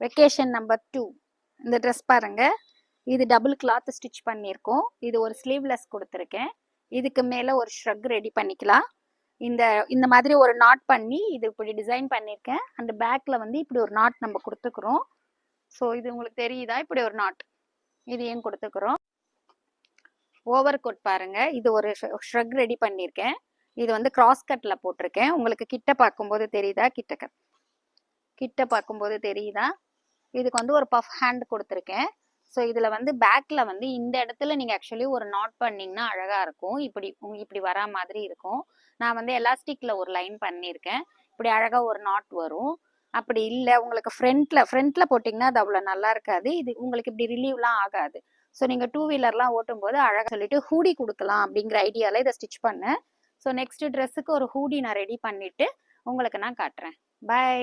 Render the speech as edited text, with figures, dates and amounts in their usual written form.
Vacation number 2. இந்த dress பாருங்க, இது டபுள் கிளாத் ஸ்டிச் பண்ணியிருக்கோம். இது ஒரு ஸ்லீவ்லெஸ் கொடுத்துருக்கேன். இதுக்கு மேலே ஒரு ஷ்ரக் ரெடி பண்ணிக்கலாம். இந்த மாதிரி ஒரு நாட் பண்ணி இது இப்படி டிசைன் பண்ணியிருக்கேன். அந்த பேக்கில் வந்து இப்படி ஒரு நாட் நம்ம கொடுத்துக்கிறோம். ஸோ இது உங்களுக்கு தெரியுதா? இப்படி ஒரு நாட் இது ஏன் கொடுத்துக்கிறோம். ஓவர் கோட் பாருங்க, இது ஒரு ஷ்ரக் ரெடி பண்ணியிருக்கேன். இது வந்து கிராஸ் கட்டில் போட்டிருக்கேன். உங்களுக்கு கிட்ட பார்க்கும்போது தெரியுதா? கிட்ட பார்க்கும்போது தெரியுதா? இதுக்கு வந்து ஒரு பஃப் ஹேண்ட் கொடுத்துருக்கேன். ஸோ இதில் வந்து பேக்கில் வந்து இந்த இடத்துல நீங்கள் ஆக்சுவலி ஒரு நாட் பண்ணிங்கன்னா அழகாக இருக்கும். இப்படி வரா மாதிரி இருக்கும். நான் வந்து எலாஸ்டிக்கில் ஒரு லைன் பண்ணியிருக்கேன். இப்படி அழகாக ஒரு நாட் வரும். அப்படி இல்லை உங்களுக்கு ஃப்ரண்ட்டில் போட்டிங்கன்னா அது அவ்வளோ நல்லா இருக்காது. இது உங்களுக்கு இப்படி ரிலீவ்லாம் ஆகாது. ஸோ நீங்கள் 2 வீலர்லாம் ஓட்டும்போது அழகாக சொல்லிட்டு ஹூடி கொடுக்கலாம் அப்படிங்கிற ஐடியாவில் இதை ஸ்டிச் பண்ணேன். ஸோ நெக்ஸ்ட் ட்ரெஸ்ஸுக்கு ஒரு ஹூடி நான் ரெடி பண்ணிவிட்டு உங்களுக்கு நான் காட்டுறேன். பை.